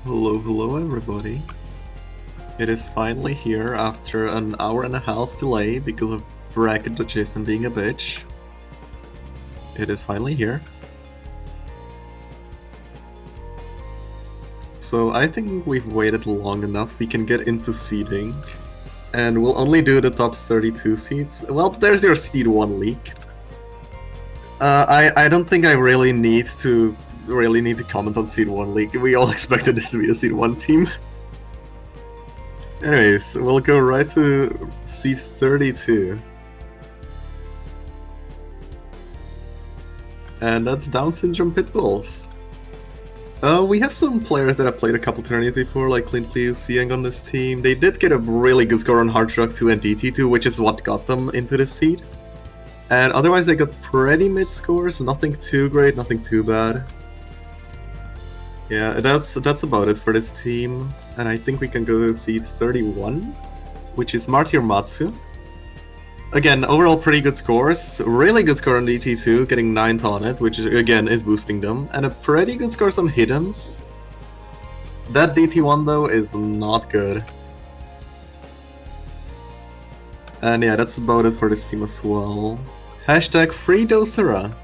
Hello, hello everybody. It is finally here after an hour and a half delay because of bracket Jason being a bitch. It is finally here. So I think we've waited long enough. We can get into seeding. And we'll only do the top 32 seeds. Well, there's your seed 1 leak. I don't think I really need to comment on seed 1 league. We all expected this to be a seed 1 team. Anyways, we'll go right to seed 32. And that's Down Syndrome Pitbulls. We have some players that have played a couple tournaments before, like Clint Liu Siang on this team. They did get a really good score on Hard Rock 2 and DT2, which is what got them into the seed. And otherwise they got pretty mid scores, nothing too great, nothing too bad. Yeah, that's about it for this team. And I think we can go to seed 31, which is Martyr Matsu. Again, overall pretty good scores. Really good score on DT2, getting 9th on it, which again is boosting them. And a pretty good score on Hiddens. That DT1 though is not good. And yeah, that's about it for this team as well. Hashtag FreeDosera.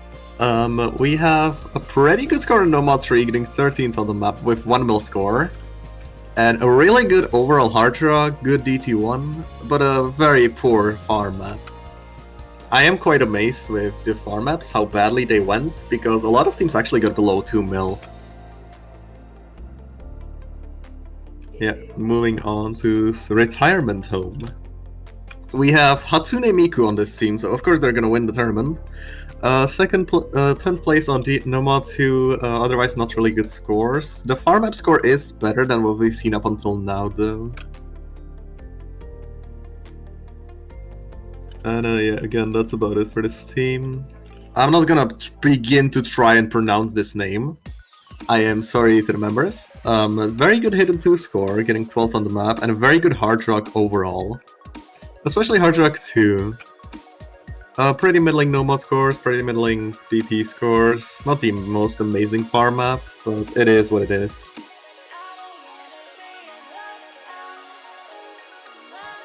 We have a pretty good score on Nomad 3, getting 13th on the map with 1 mil score. And a really good overall hard rock, good DT1, but a very poor farm map. I am quite amazed with the farm maps, how badly they went, because a lot of teams actually got below 2 mil. Yeah, moving on to retirement home. We have Hatsune Miku on this team, so of course they're gonna win the tournament. 10th place on Nomad 2, otherwise not really good scores. The farm map score is better than what we've seen up until now though. And yeah, again, that's about it for this team. I'm not gonna begin to try and pronounce this name. I am sorry to the members. A very good hidden 2 score, getting 12th on the map, and a very good hard rock overall. Especially hard rock 2. Pretty middling Nomad scores, pretty middling DT scores. Not the most amazing farm map, but it is what it is.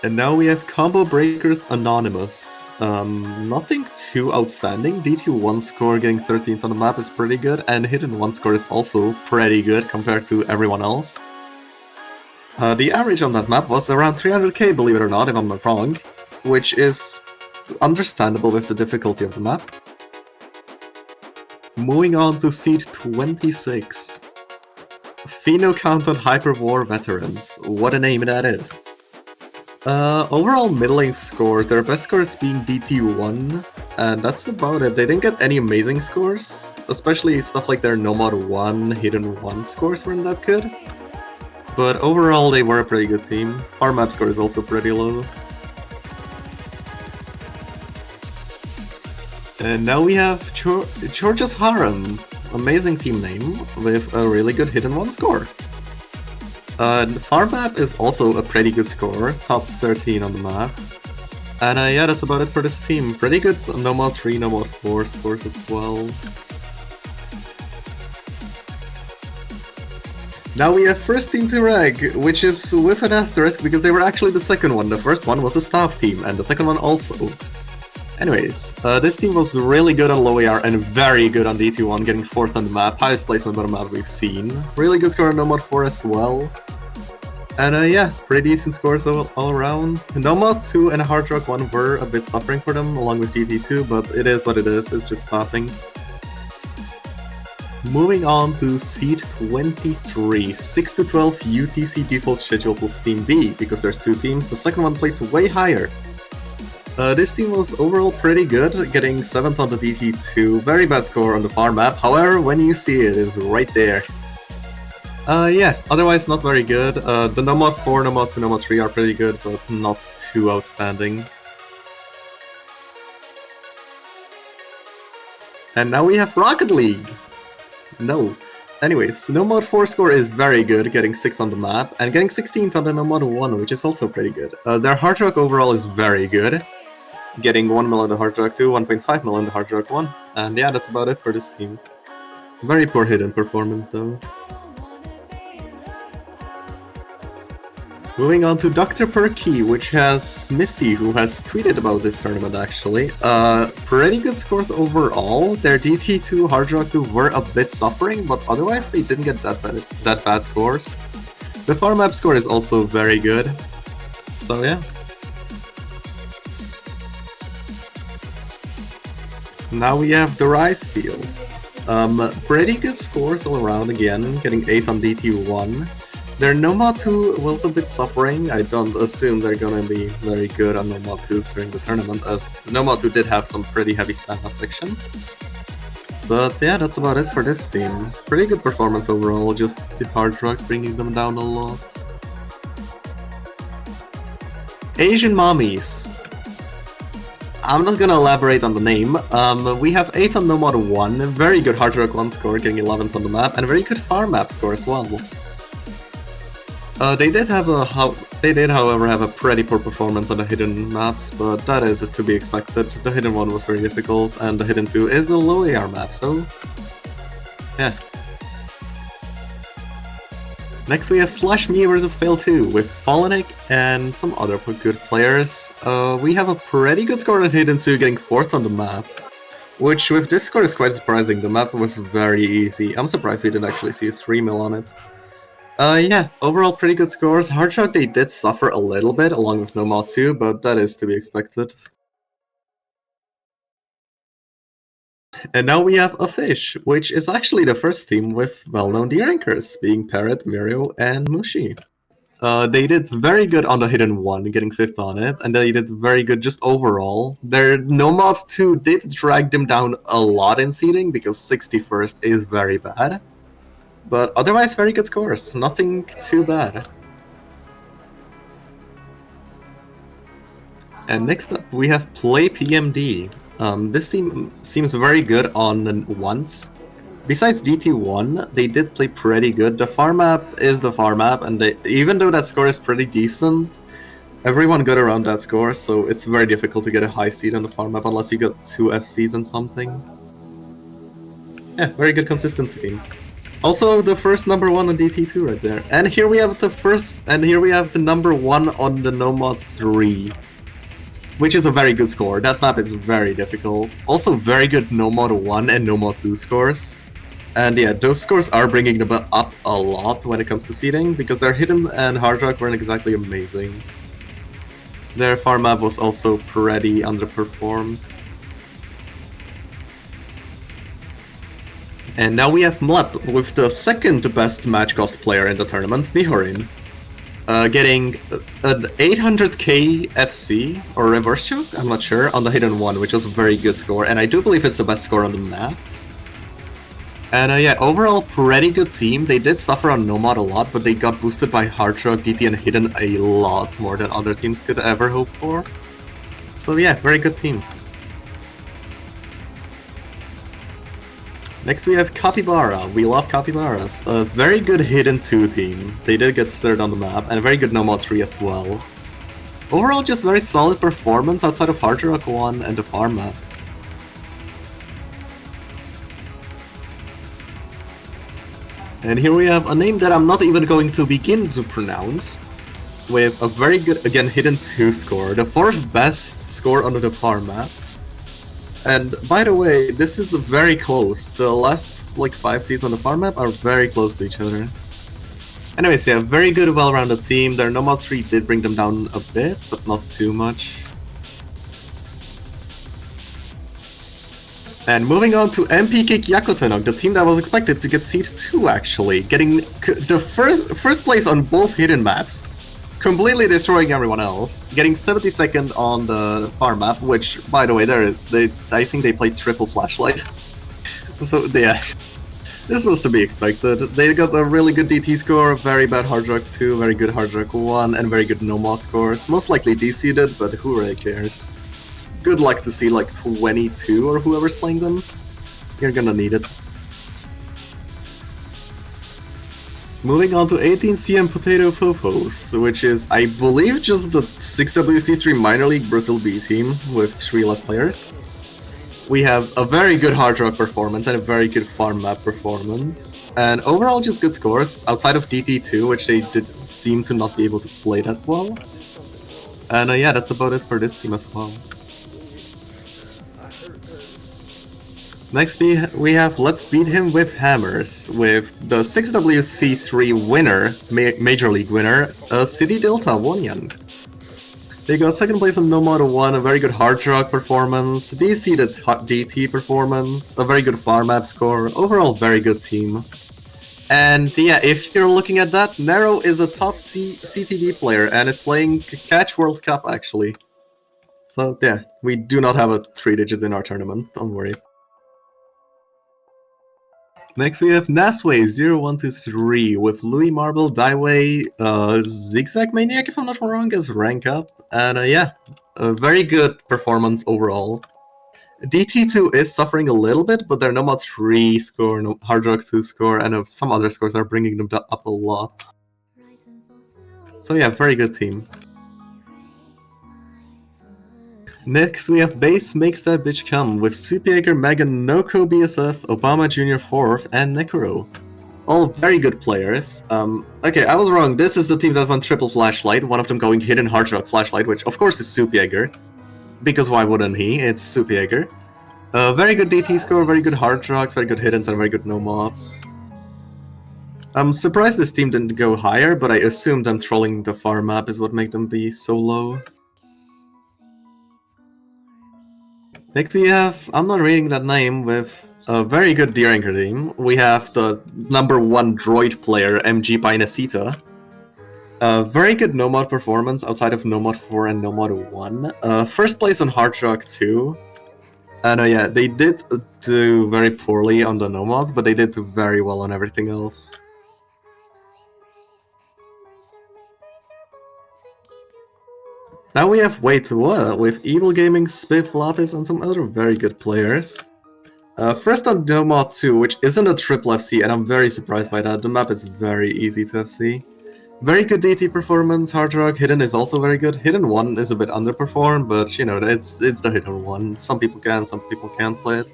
And now we have Combo Breakers Anonymous. Nothing too outstanding. DT1 score getting 13th on the map is pretty good, and Hidden 1 score is also pretty good compared to everyone else. The average on that map was around 300k, believe it or not, if I'm not wrong, which is understandable with the difficulty of the map. Moving on to seed 26. finno-canton hyperwar veterans. What a name that is. Overall middling score, their best score is being DT1, and that's about it. They didn't get any amazing scores, especially stuff like their Nomad 1, Hidden 1 scores weren't that good. But overall they were a pretty good team. Farm map score is also pretty low. And now we have Georgia's Harem, amazing team name, with a really good Hidden 1 score. The farm map is also a pretty good score, top 13 on the map. And yeah, that's about it for this team. Pretty good Nomad 3, Nomad 4 scores as well. Now we have first team to reg, which is with an asterisk because they were actually the second one. The first one was a staff team, and the second one also. Anyways, this team was really good on low AR and very good on DT1, getting 4th on the map, highest placement on the map we've seen. Really good score on Nomad 4 as well. And yeah, pretty decent scores all around. Nomad 2 and Hard Rock 1 were a bit suffering for them, along with DT2, but it is what it is, it's just stopping. Moving on to seed 23, 6 to 12 UTC default schedule plus Team B, because there's 2 teams, the second one placed way higher. This team was overall pretty good, getting 7th on the DT2, very bad score on the farm map, however, when you see it, it's right there. Yeah, otherwise not very good. The Nomad 4, Nomad 2, Nomad 3 are pretty good, but not too outstanding. And now we have RocketLeague! No. Anyways, Nomad 4 score is very good, getting 6th on the map, and getting 16th on the Nomad 1, which is also pretty good. Their hard rock overall is very good, getting 1 mil on the hard rock 2, 1.5 mil on the hard rock 1, and yeah, that's about it for this team. Very poor hidden performance though. Moving on to Dr. Perky, which has Misty, who has tweeted about this tournament actually. Pretty good scores overall. Their DT2 Hard Rock 2 were a bit suffering, but otherwise they didn't get that bad scores. The farm map score is also very good. So yeah. Now we have the ricefield. Pretty good scores all around again, getting 8 on DT1. Their Nomad 2 was a bit suffering. I don't assume they're gonna be very good on Nomad 2s during the tournament, as Nomad 2 did have some pretty heavy stamina sections. But yeah, that's about it for this team. Pretty good performance overall, just the hard rocks bringing them down a lot. Asian Mommies. I'm not gonna elaborate on the name. We have 8 on Nomad 1, very good hard rock 1 score, getting 11th on the map, and a very good farm map score as well. They did, however, have a pretty poor performance on the hidden maps, but that is to be expected. The hidden one was very difficult, and the hidden 2 is a low AR map, so yeah. Next we have Slash Me vs Fail 2 with Fallenik and some other good players. We have a pretty good score on hidden 2, getting 4th on the map, which with this score is quite surprising. The map was very easy. I'm surprised we didn't actually see a 3-mil on it. Yeah, overall pretty good scores. Hard Rock they did suffer a little bit along with Nomad 2, but that is to be expected. And now we have a Fish, which is actually the first team with well-known D-rankers, being Parrot, Mirio, and Mushi. They did very good on the hidden 1, getting 5th on it, and they did very good just overall. Their Nomad 2 did drag them down a lot in seeding, because 61st is very bad. But otherwise, very good scores. Nothing too bad. And next up, we have Play PMD. This team seems very good on ones. Besides DT1, they did play pretty good. The farm map is the farm map, and even though that score is pretty decent, everyone got around that score, so it's very difficult to get a high seed on the farm map unless you got 2 FCs and something. Yeah, very good consistency team. Also, the first number 1 on DT2 right there. And here we have the number 1 on the Nomad 3. Which is a very good score. That map is very difficult. Also very good Nomad 1 and Nomad 2 scores. And yeah, those scores are bringing them up a lot when it comes to seeding, because their hidden and hard rock weren't exactly amazing. Their farm map was also pretty underperformed. And now we have Mlep with the second best match cost player in the tournament, the Harem. Getting an 800k FC, or reverse choke, I'm not sure, on the hidden 1, which was a very good score, and I do believe it's the best score on the map. And yeah, overall pretty good team. They did suffer on Nomad a lot, but they got boosted by hard rock, DT, and hidden a lot more than other teams could ever hope for. So yeah, very good team. Next we have Kapibara. We love Kapibaras. A very good hidden 2 team. They did get third on the map, and a very good Nomad 3 as well. Overall, just very solid performance outside of Hard Rock 1 and the farm map. And here we have a name that I'm not even going to begin to pronounce, with a very good, again, hidden 2 score. The 4th best score on the farm map. And by the way, this is very close. The last like 5 seeds on the farm map are very close to each other. Anyways, yeah, very good, well-rounded team. Their Nomad 3 did bring them down a bit, but not too much. And moving on to MP Kick Yakotenok, the team that was expected to get seed 2 actually, getting the first place on both hidden maps, completely destroying everyone else, getting 72nd on the farm map, which, by the way, I think they played triple flashlight. So yeah, this was to be expected. They got a really good DT score, very bad hard rock 2, very good hard rock 1, and very good Nomad scores. Most likely D-seeded, but who really cares? Good luck to see like 22 or whoever's playing them. You're gonna need it. Moving on to 18CM Potato Fofos, which is, I believe, just the 6WC3 Minor League Brazil B team with 3 less players. We have a very good hard rock performance and a very good farm map performance. And overall just good scores, outside of DT2, which they did seem to not be able to play that well. And yeah, that's about it for this team as well. Next we have Let's Beat Him with Hammers, with the 6WC3 winner, Major League winner, City Delta Wonyan. They got second place on No Mod 1, a very good hard rock performance, DC-ed DT performance, a very good farm map score, overall very good team. And yeah, if you're looking at that, Nero is a top CTD player and is playing Catch World Cup actually. So yeah, we do not have a 3-digit in our tournament, don't worry. Next we have Nasway 0123 with Louis Marble, Daiwei, Zigzag Maniac if I'm not wrong as rank up. And yeah, a very good performance overall. DT2 is suffering a little bit, but their No Mod 3 score, no Hard Rock 2 score, and some other scores are bringing them up a lot. So yeah, very good team. Next we have Base Makes That Bitch Come with Supjaeger, Megan, Noko BSF, Obama Jr. 4th, and Necro. All very good players. Okay, I was wrong. This is the team that won triple flashlight, one of them going hidden hard rock flashlight, which of course is Supjaeger. Because why wouldn't he? It's Supjaeger. Very good DT score, very good hard rocks, very good hiddens, and very good no mods. I'm surprised this team didn't go higher, but I assume them trolling the farm map is what made them be so low. Next we have, I'm not reading that name, with a very good deer anchor team. We have the #1 droid player, MG Painacita. Very good no mod performance outside of No Mod 4 and No Mod 1. First place on Hard Rock 2. And yeah, they did do very poorly on the no mods, but they did do very well on everything else. Now we have Wait What with Evil Gaming, Spiff, Lapis, and some other very good players. First on No Mod 2, which isn't a triple FC, and I'm very surprised by that. The map is very easy to FC. Very good DT performance, hard rock, hidden is also very good. Hidden 1 is a bit underperformed, but you know, it's the hidden 1. Some people can, some people can't play it.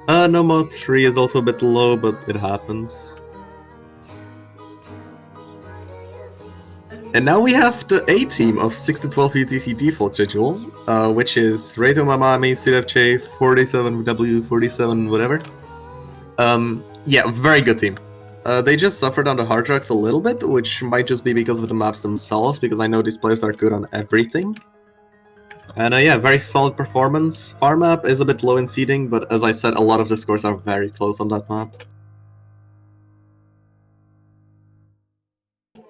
No Mod 3 is also a bit low, but it happens. And now we have the A team of 6-12 UTC default schedule, which is Reito Mamami, CFJ, 47W, 47 whatever. Yeah, very good team. They just suffered on the hard rocks a little bit, which might just be because of the maps themselves, because I know these players are good on everything. And yeah, very solid performance. Farm map is a bit low in seeding, but as I said, a lot of the scores are very close on that map.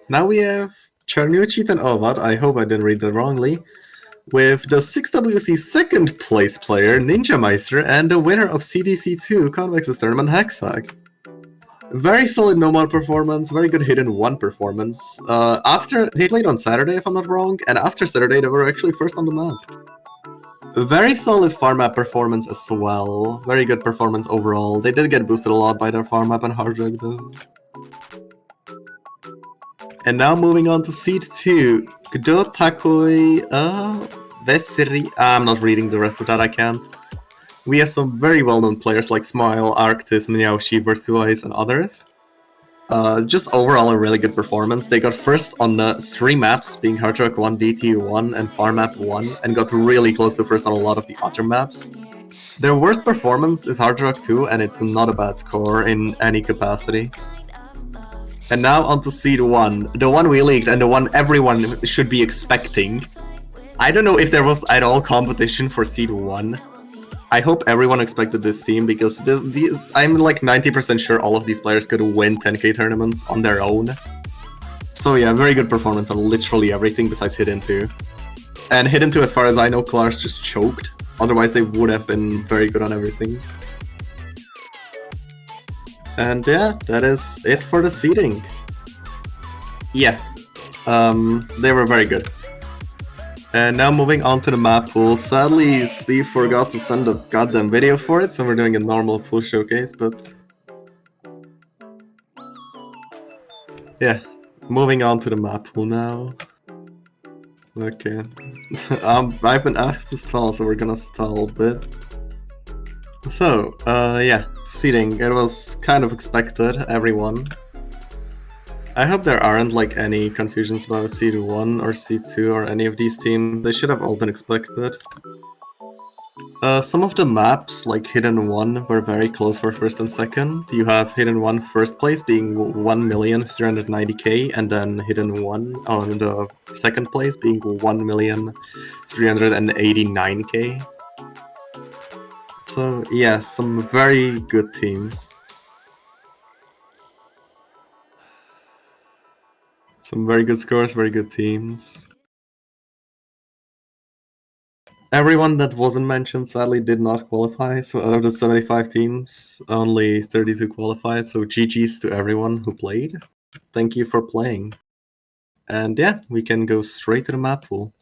Now we have Czarnuchy and owad, I hope I didn't read that wrongly, with the 6WC second place player, Ninja Meister, and the winner of CDC2 Convex's tournament, Hexag. Very solid no mod performance, very good hidden 1 performance. After they played on Saturday, if I'm not wrong, and after Saturday they were actually first on the map. Very solid farm map performance as well. Very good performance overall. They did get boosted a lot by their farm map and hard rock though. And now moving on to seed 2. Gdo Takoi Vesiri. I'm not reading the rest of that, I can't. We have some very well-known players like Smile, Arctis, Meowshi, Vertuize, and others. Just overall a really good performance. They got first on the 3 maps, being Hard Rock 1, DT 1, and Farm Map 1, and got really close to first on a lot of the other maps. Their worst performance is Hard Rock 2, and it's not a bad score in any capacity. And now on to Seed 1, the one we leaked and the one everyone should be expecting. I don't know if there was at all competition for Seed 1. I hope everyone expected this team, because I'm like 90% sure all of these players could win 10k tournaments on their own. So yeah, very good performance on literally everything besides Hidden 2. And Hidden 2, as far as I know, Klars just choked. Otherwise they would have been very good on everything. And yeah, that is it for the seeding. Yeah, they were very good. And now moving on to the map pool. Sadly, Steve forgot to send a goddamn video for it, so we're doing a normal pool showcase, but... yeah, moving on to the map pool now. Okay. I've been asked to stall, so we're gonna stall a bit. So, yeah, seeding. It was kind of expected, everyone. I hope there aren't like any confusions about C1 or C2 or any of these teams. They should have all been expected. Some of the maps, like Hidden 1, were very close for first and second. You have Hidden 1 first place being 1,390,000, and then Hidden 1 on the second place being 1,389,000. So yeah, some very good teams. Some very good scores, very good teams. Everyone that wasn't mentioned sadly did not qualify, so out of the 75 teams, only 32 qualified, so GG's to everyone who played. Thank you for playing. And yeah, we can go straight to the map pool.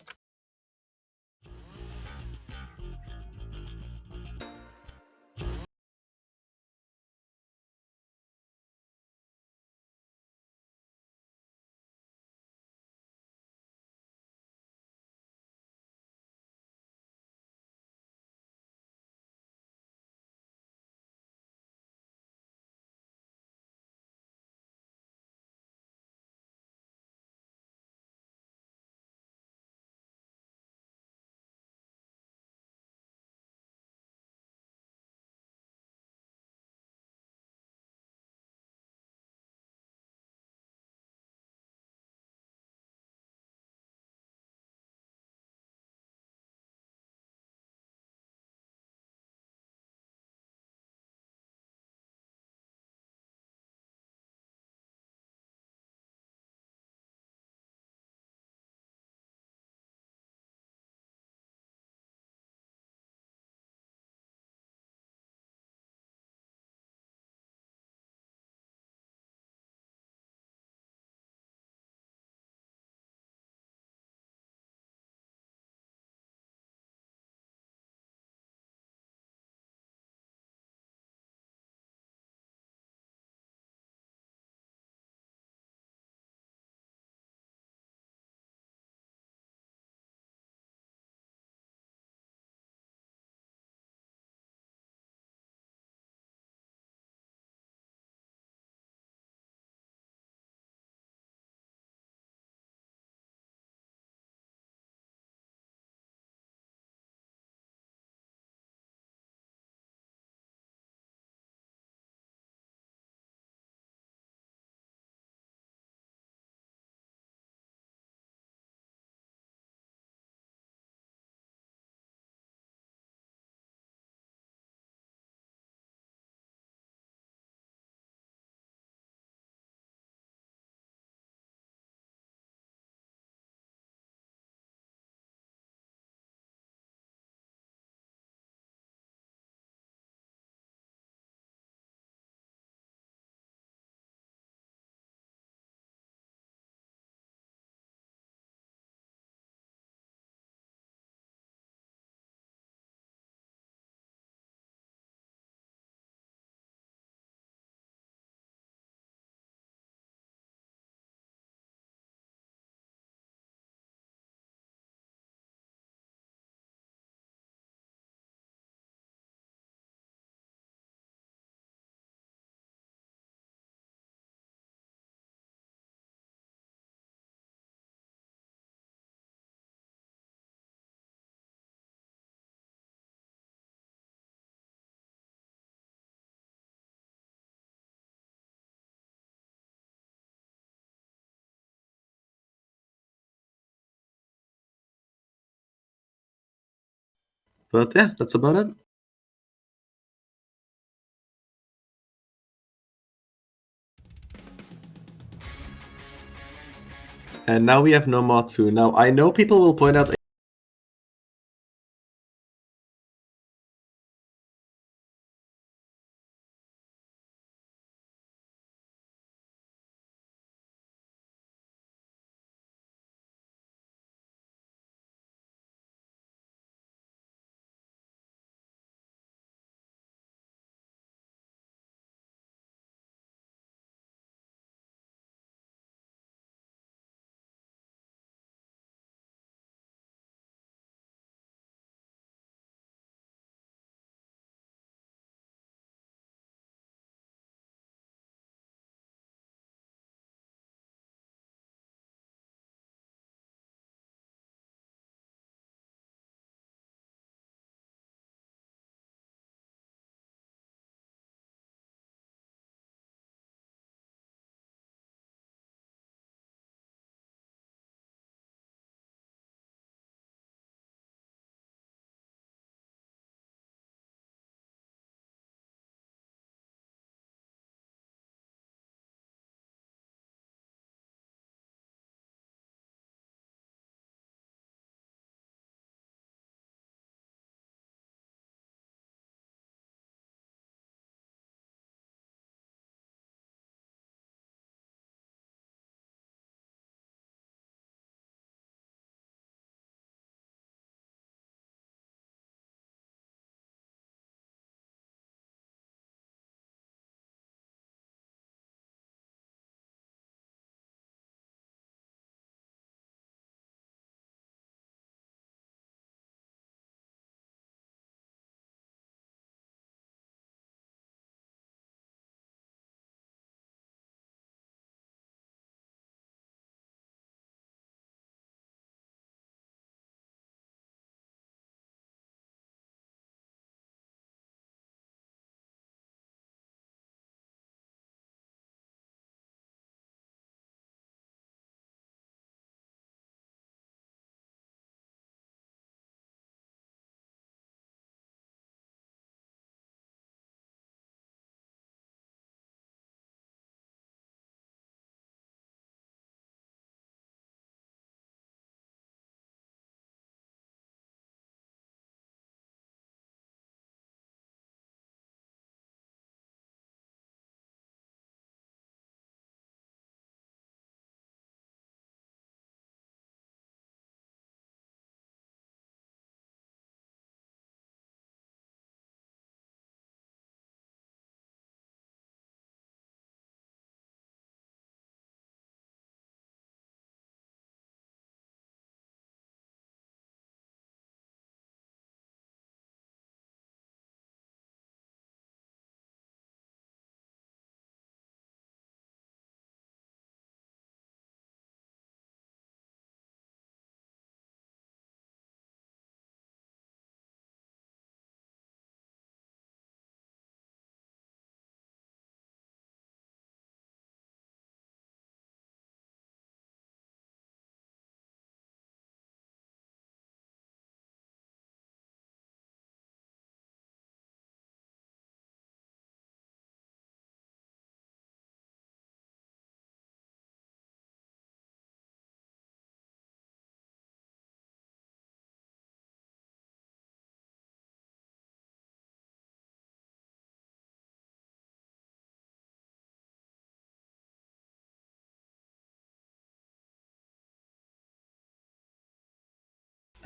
But yeah, that's about it. And now we have no Matsu. Now, I know people will point out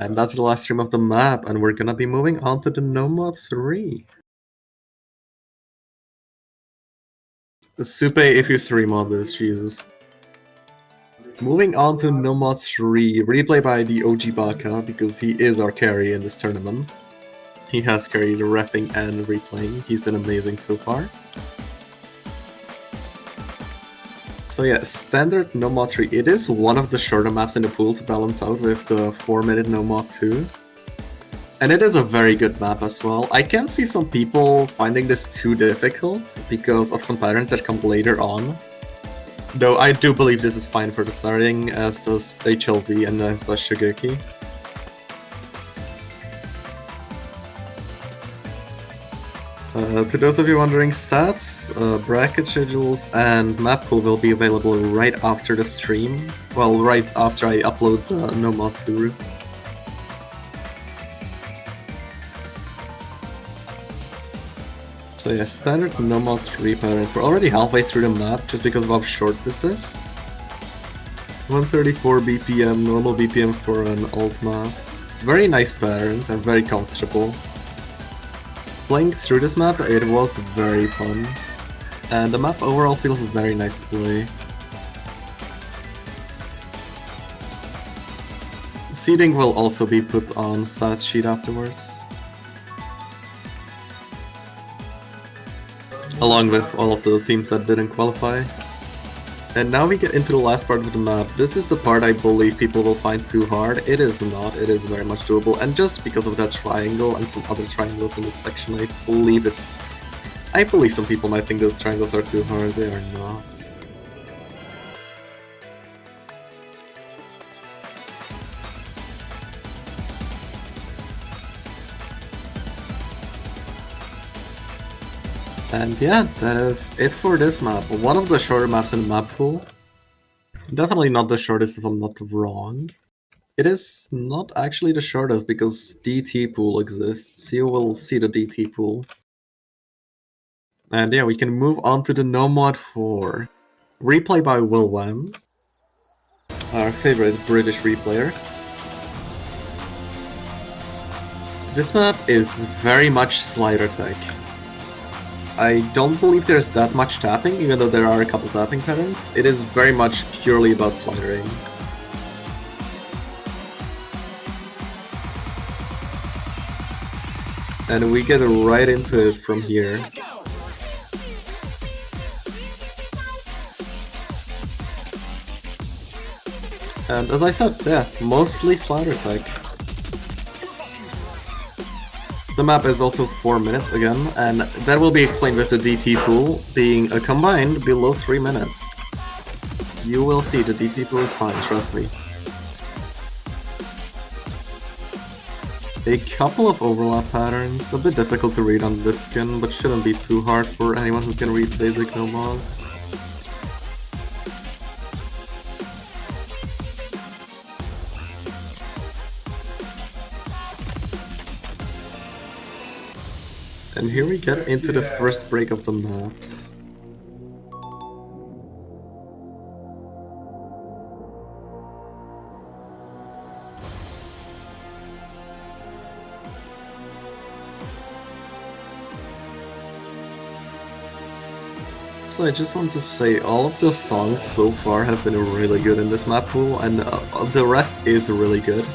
And that's the last stream of the map, and we're gonna be moving on to the No-Mod 3. The Supe if you 3-mod this, Jesus. Moving on to No-Mod 3, replay by the OG Baka, because he is our carry in this tournament. He has carried repping and replaying. He's been amazing so far. So yeah, standard No-Mod 3. It is one of the shorter maps in the pool to balance out with the 4-minute No-Mod 2. And it is a very good map as well. I can see some people finding this too difficult because of some patterns that come later on. Though I do believe this is fine for the starting, as does HLV and as does Shigeki. To those of you wondering, stats, bracket schedules, and map pool will be available right after the stream. Well, right after I upload the No-Mod 2. So yeah, standard No-Mod 3 patterns. We're already halfway through the map just because of how short this is. 134 BPM, normal BPM for an alt map. Very nice patterns and very comfortable. Playing through this map, it was very fun. And the map overall feels very nice to play. Seeding will also be put on stats sheet afterwards, along with all of the teams that didn't qualify. And now we get into the last part of the map. This is the part I believe people will find too hard. It is not, it is very much doable, and just because of that triangle and some other triangles in this section, I believe some people might think those triangles are too hard. They are not. And yeah, that is it for this map. One of the shorter maps in the map pool. Definitely not the shortest if I'm not wrong. It is not actually the shortest because DT pool exists. You will see the DT pool. And yeah, we can move on to the No-Mod 4. Replay by Will Wham, our favorite British replayer. This map is very much slider tech. I don't believe there's that much tapping, even though there are a couple tapping patterns. It is very much purely about slidering. And we get right into it from here. And as I said, yeah, mostly slider tech. The map is also 4 minutes again, and that will be explained with the DT pool being a combined below 3 minutes. You will see the DT pool is fine, trust me. A couple of overlap patterns, a bit difficult to read on this skin, but shouldn't be too hard for anyone who can read basic No-Mod. And here we get into the first break of the map. So I just want to say, all of the songs so far have been really good in this map pool, and the rest is really good.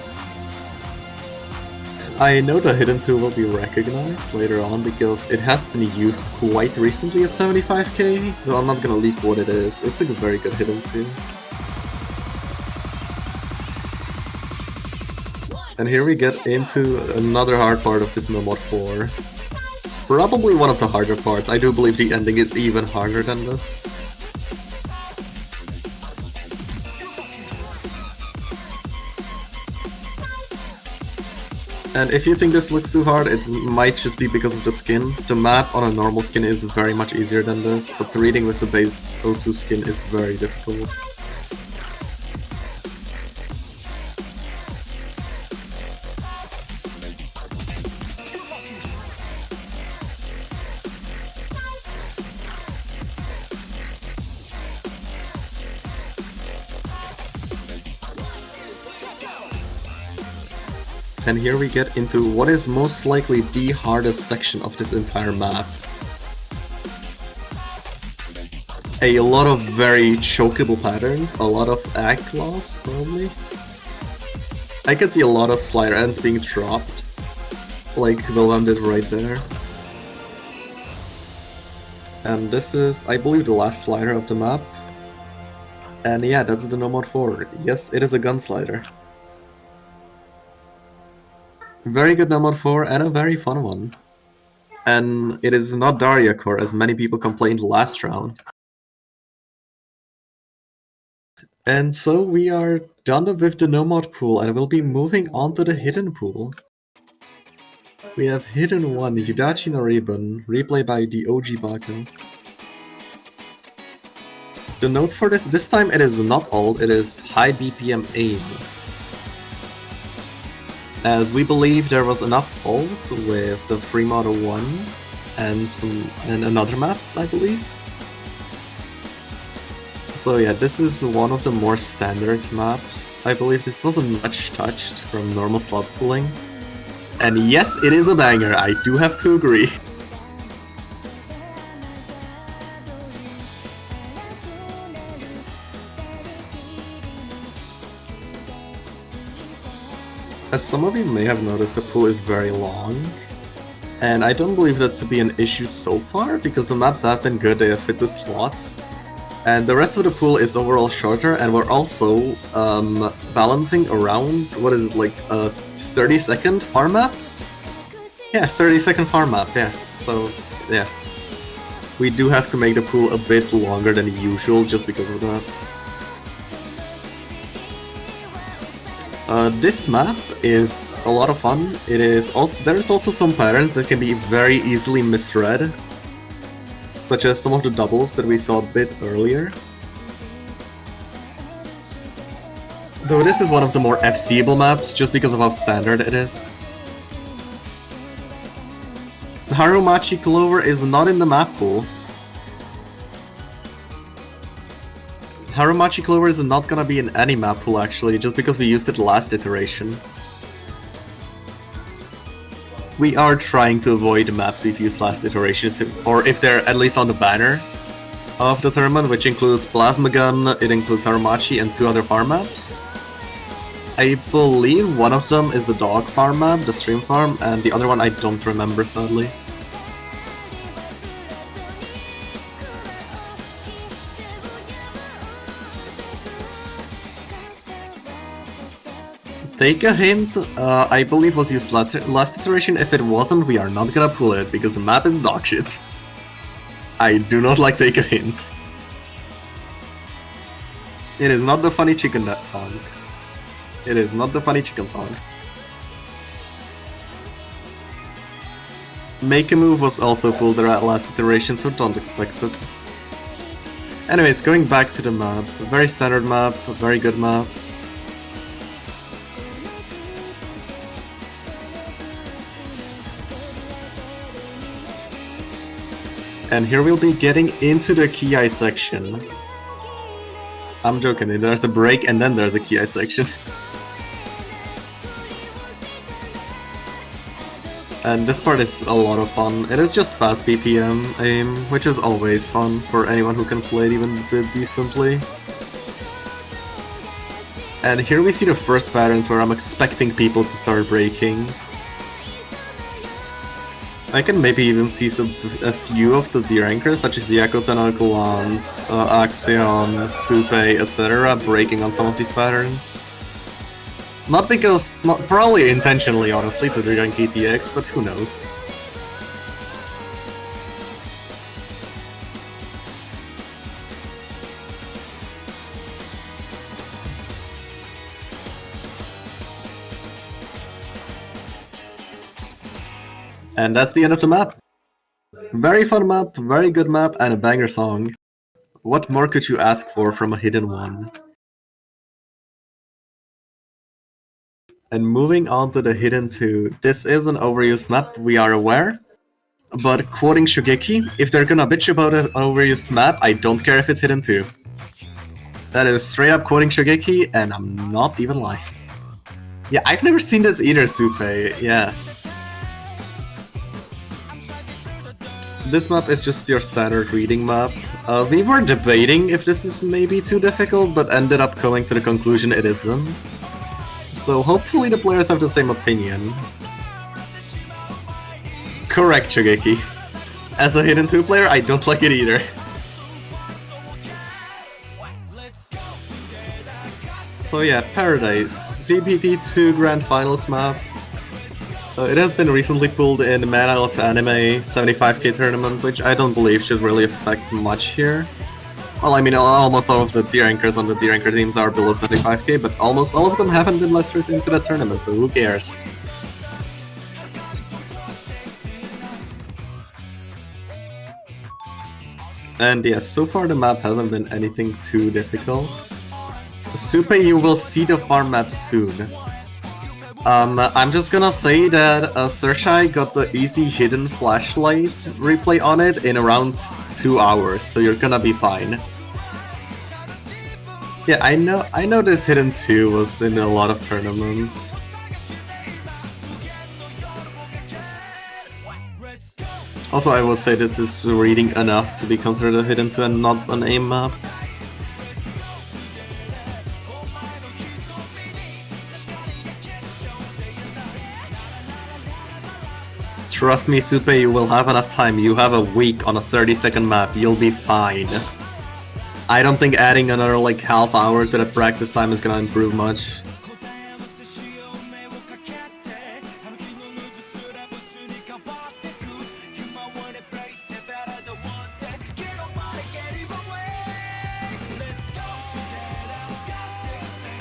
I know the hidden tool will be recognized later on because it has been used quite recently at 75k, so I'm not gonna leak what it is. It's a very good hidden tool. And here we get into another hard part of this No-Mod 4. Probably one of the harder parts. I do believe the ending is even harder than this. And if you think this looks too hard, it might just be because of the skin. The map on a normal skin is very much easier than this, but the reading with the base Osu skin is very difficult. And here we get into what is most likely the hardest section of this entire map. A lot of very chokeable patterns, a lot of egg loss, probably. I could see a lot of slider ends being dropped, like Wilhelm did right there. And this is, I believe, the last slider of the map. And yeah, that's the No Mod 4. Yes, it is a gun slider. Very good No Mod 4 and a very fun one. And it is not Daria core, as many people complained last round. And so we are done with the No Mod pool, and we'll be moving on to the hidden pool. We have Hidden 1, Yudachi no Ribbon, replay by the OG Baku. The note for this time it is not alt, it is high BPM aim. As we believe there was enough alt with the free model 1 and another map, I believe. So yeah, this is one of the more standard maps. I believe this wasn't much touched from normal slot pooling. And yes, it is a banger, I do have to agree. As some of you may have noticed, the pool is very long, and I don't believe that to be an issue so far, because the maps have been good, they have fit the slots, and the rest of the pool is overall shorter, and we're also balancing around, what is it, like a 30-second farm map? Yeah, 30-second farm map, yeah, so yeah. We do have to make the pool a bit longer than usual just because of that. This map is a lot of fun. It is also there's also some patterns that can be very easily misread, such as some of the doubles that we saw a bit earlier. Though this is one of the more FCable maps, just because of how standard it is. Harumachi Clover is not in the map pool. Harumachi Clover is not gonna be in any map pool actually, just because we used it last iteration. We are trying to avoid the maps we've used last iterations, or if they're at least on the banner of the tournament, which includes Plasma Gun, it includes Harumachi, and 2 other farm maps. I believe one of them is the dog farm map, the stream farm, and the other one I don't remember sadly. Take a Hint, I believe was used last iteration. If it wasn't, we are not gonna pull it, because the map is dog shit. I do not like Take a Hint. It is not the funny chicken that song. It is not the funny chicken song. Make a Move was also pulled at last iteration, so don't expect it. Anyways, going back to the map. A very standard map, a very good map. And here we'll be getting into the Ki section. I'm joking, there's a break and then there's a Ki section. And this part is a lot of fun. It is just fast BPM aim, which is always fun for anyone who can play it even a bit decently. And here we see the first patterns where I'm expecting people to start breaking. I can maybe even see a few of the D-rankers, such as the yakotenok ones, Axion, Supe, etc. breaking on some of these patterns. Probably intentionally, honestly, to re-rank ETX, but who knows. And that's the end of the map. Very fun map, very good map, and a banger song. What more could you ask for from a Hidden 1? And moving on to the Hidden 2. This is an overused map, we are aware. But quoting Shugeki, if they're gonna bitch about an overused map, I don't care if it's Hidden 2. That is straight up quoting Shugeki, and I'm not even lying. Yeah, I've never seen this either, Supe. Yeah. This map is just your standard reading map. We were debating if this is maybe too difficult, but ended up coming to the conclusion it isn't. So hopefully the players have the same opinion. Correct, Shogeki. As a Hidden 2 player, I don't like it either. So yeah, Paradise. CPT2 Grand Finals map. It has been recently pulled in Man Out of Anime 75k tournament, which I don't believe should really affect much here. Well, I mean, almost all of the tier anchors on the tier anchor teams are below 75k, but almost all of them haven't been listed into the tournament, so who cares? And yes, so far the map hasn't been anything too difficult. Supe, you will see the farm map soon. I'm just gonna say that Surshai got the easy hidden flashlight replay on it in around 2 hours, so you're gonna be fine. Yeah, I know this hidden 2 was in a lot of tournaments. Also, I will say this is reading enough to be considered a hidden 2 and not an aim map. Trust me, Supe, you will have enough time. You have a week on a 30-second map. You'll be fine. I don't think adding another like half hour to the practice time is gonna improve much.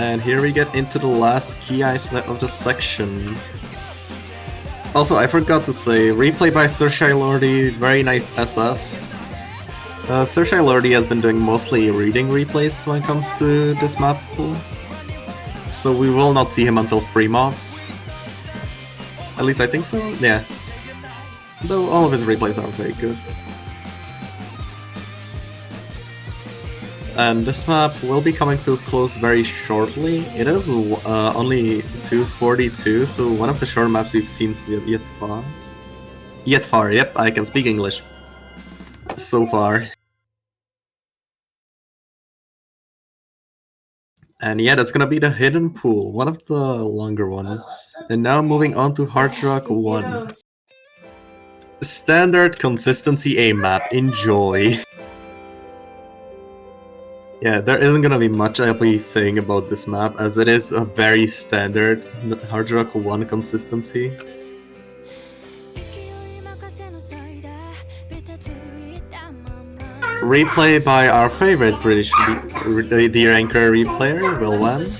And here we get into the last key ice of the section. Also, I forgot to say, replay by Surshai Lordi, very nice SS. Surshai Lordi has been doing mostly reading replays when it comes to this map pool. So we will not see him until free mods. At least I think so, yeah. Though all of his replays are very good. And this map will be coming to a close very shortly. It is only 242, so one of the short maps we've seen yet far. Yet far, yep, I can speak English. So far. And yeah, that's gonna be the hidden pool, one of the longer ones. And now moving on to Hard Rock 1. Standard consistency A map, enjoy. Yeah, there isn't gonna be much I'll be saying about this map, as it is a very standard Hard Rock 1 consistency. Replay by our favorite British deer anchor replayer, Will Wan.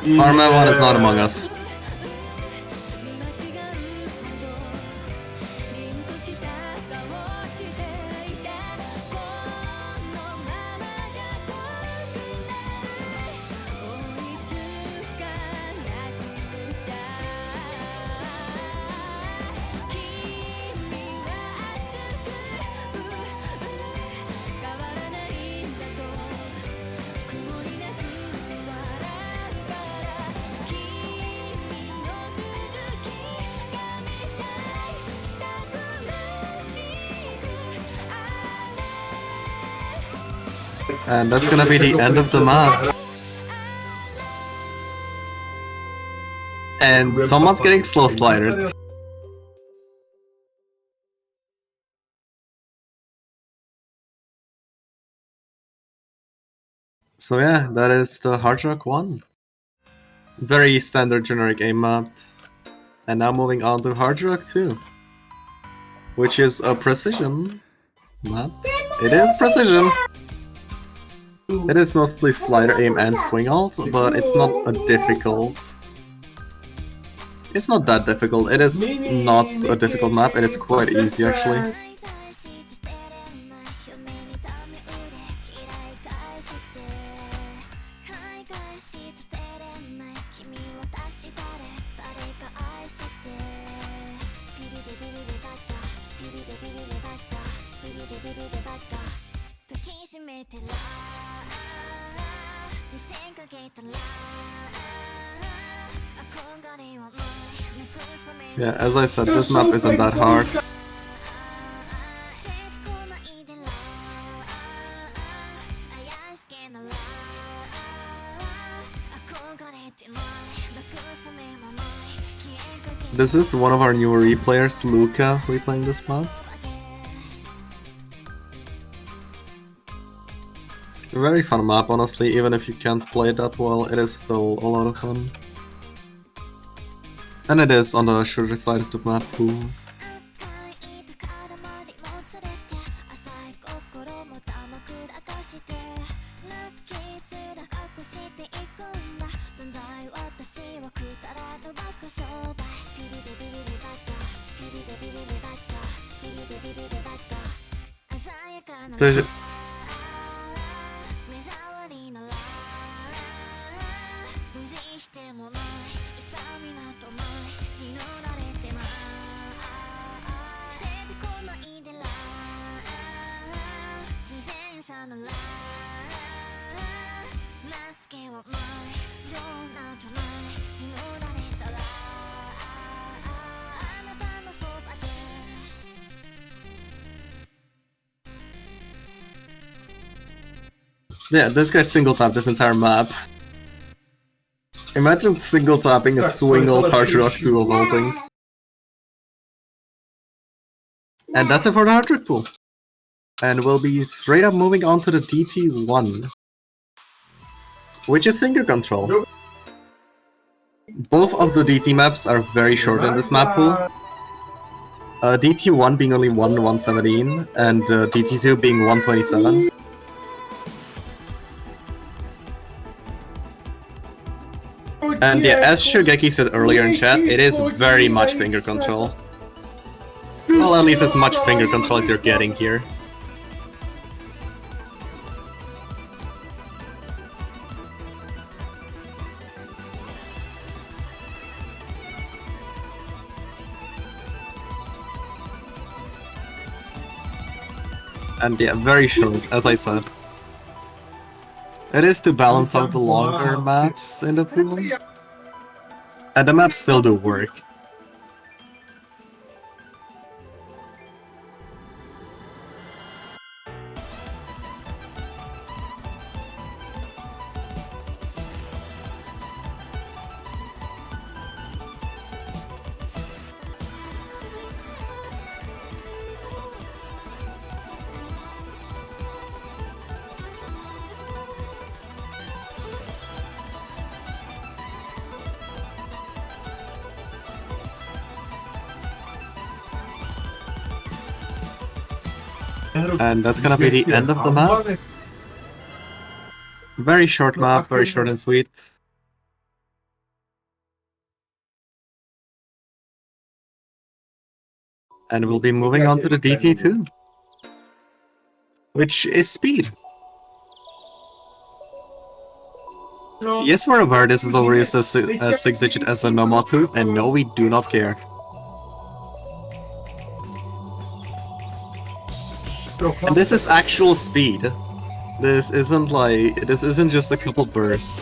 Farmer 1 is not among us. And that's gonna be the end of the map. And someone's getting slow slidered. So yeah, that is the Hard Rock 1. Very standard generic aim map. And now moving on to Hard Rock 2. Which is a precision map. It is precision! It is mostly slider aim and swing alt, but it's not a difficult. It's not that difficult. It is not a difficult map. It is quite easy actually. Yeah, as I said, this map isn't that hard. This is one of our newer replayers, Luca, replaying this map. A very fun map, honestly, even if you can't play it that well, it is still a lot of fun. And it is on the shorter side of the map pool. Yeah, this guy single tapped this entire map. Imagine single tapping a swing alt Hard Rock 2 of all things. And that's it for the Hard Rock pool. And we'll be straight up moving on to the DT1, which is finger control. Both of the DT maps are very short in this map pool. DT1 being only 1:117 and DT2 being 1:27. And yeah, as Shogeki said earlier in chat, it is very much finger control. Well, at least as much finger control as you're getting here. And yeah, very short, as I said. It is to balance out the longer maps in the pool. And the maps still do work. And that's gonna be the end of the map. Very short map, very short and sweet. And we'll be moving on to the DT2, which is speed. Yes, we're aware this is overused as 6-digit as a nomatu, and no, we do not care. And this is actual speed. This isn't just a couple bursts.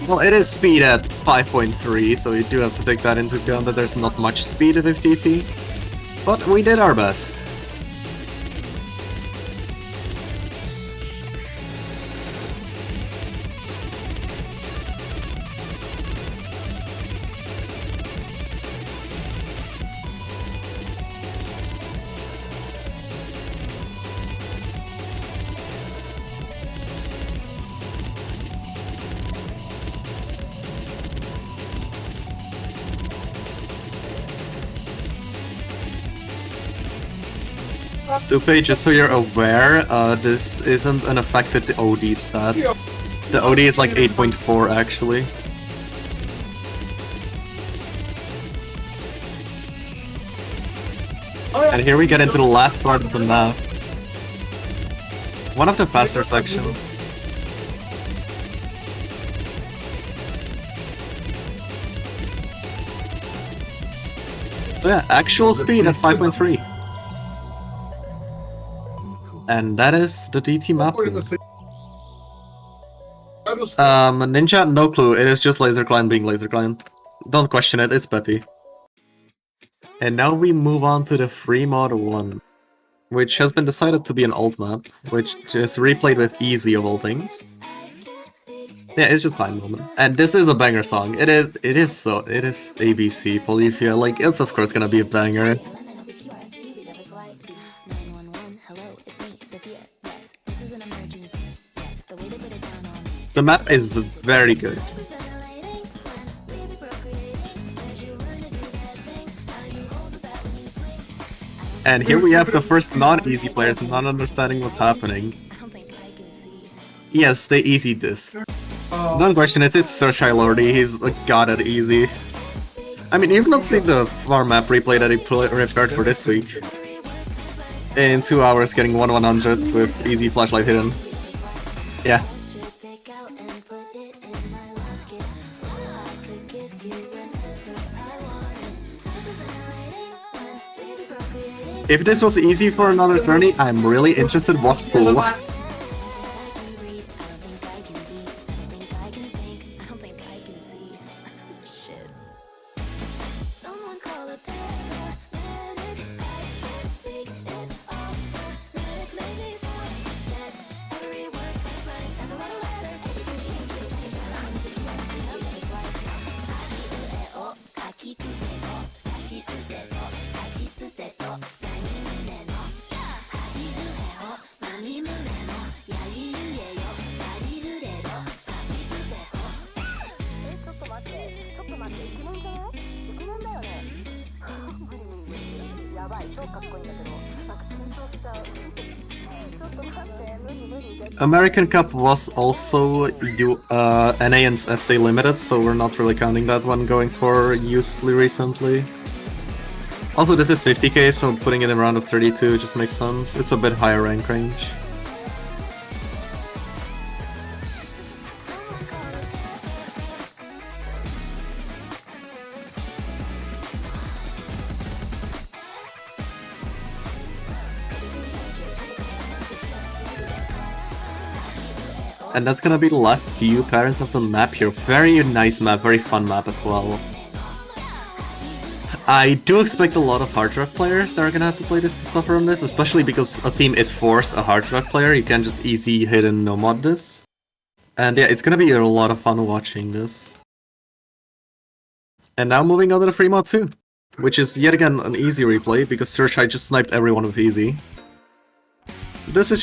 Well, it is speed at 5.3, so you do have to take that into account that there's not much speed at FTT. But we did our best. Supe, just so you're aware, this isn't an affected OD stat. The OD is like 8.4 actually. And here we get into the last part of the map. One of the faster sections. So yeah, actual speed at 5.3. And that is the DT map. Ninja, no clue. It is just Laser Clan being Laser Clan. Don't question it, it's Peppy. And now we move on to the free mod 1, which has been decided to be an alt map, which is replayed with easy of all things. Yeah, it's just fine moment. And this is a banger song. It is ABC, Polyphia, like it's of course gonna be a banger. The map is very good. And here we have the first non-easy players not understanding what's happening. Yes, they easied this. Don't question it, it's Sir Lordy, he's a god at easy. I mean, you've not seen the far map replay that he prepared for this week. In 2 hours getting 1/100 with easy flashlight hidden. Yeah. If this was easy for another tourney, I'm really interested what pool. American Cup was also NA and SA limited, so we're not really counting that one going for usely recently. Also, this is 50k, so putting it in round of 32 just makes sense. It's a bit higher rank range. And that's gonna be the last few parents of the map here. Very nice map, very fun map as well. I do expect a lot of hard rock players that are gonna have to play this to suffer on this, especially because a team is forced a hard rock player. You can't just easy hit and no mod this. And yeah, it's gonna be a lot of fun watching this. And now moving on to the free mod 2, which is yet again an easy replay because Surshai just sniped everyone with easy. This is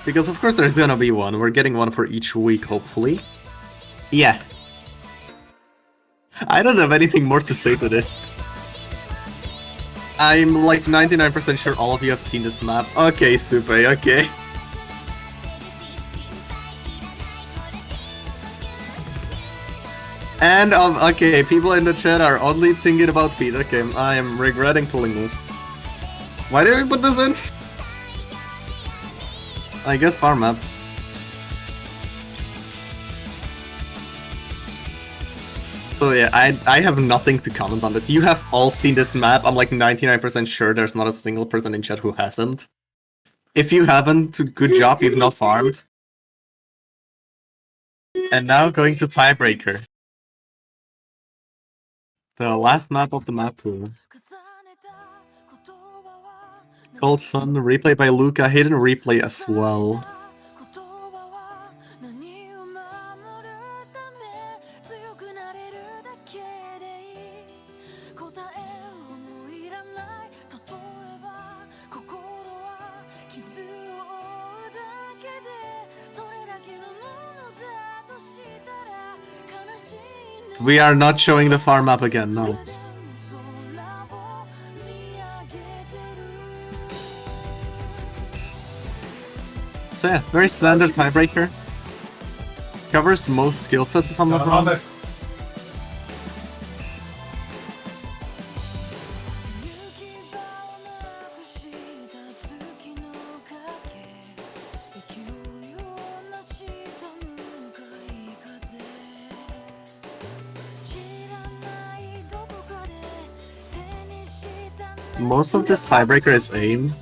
Because of course there's gonna be one. We're getting one for each week, hopefully. Yeah. I don't have anything more to say to this. I'm like 99% sure all of you have seen this map. Okay, Super, okay. And, okay, people in the chat are only thinking about feet. Okay, I am regretting pulling this. Why did we put this in? I guess farm map. So yeah, I have nothing to comment on this. You have all seen this map. I'm like 99% sure there's not a single person in chat who hasn't. If you haven't, good job, you've not farmed. And now going to tiebreaker. The last map of the map pool. Cold Sun, replay by Luca, hidden replay as well. We are not showing the farm map again, no. So yeah, very standard tiebreaker. Covers most skill sets if I'm not wrong. Most of this tiebreaker is aim.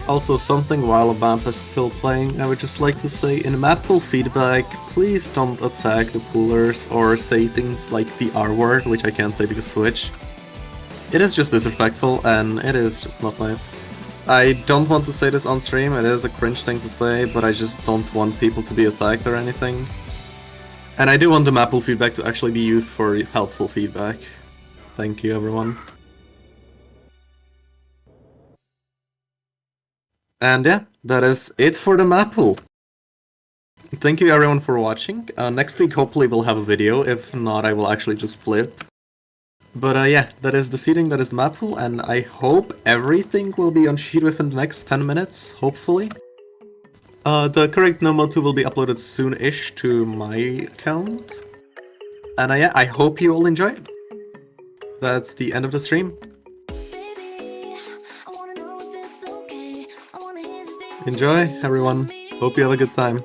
Also, something while a map is still playing, I would just like to say, in mappool feedback, please don't attack the poolers or say things like the R word, which I can't say because Twitch. It is just disrespectful and it is just not nice. I don't want to say this on stream, it is a cringe thing to say, but I just don't want people to be attacked or anything. And I do want the mappool feedback to actually be used for helpful feedback. Thank you, everyone. And yeah, that is it for the mappool. Thank you everyone for watching. Next week hopefully we'll have a video, if not I will actually just flip. But yeah, that is the seeding, that is the mappool, and I hope everything will be on sheet within the next 10 minutes, hopefully. The correct normal 2 will be uploaded soon-ish to my account. And yeah, I hope you all enjoy. That's the end of the stream. Enjoy, everyone. Hope you have a good time.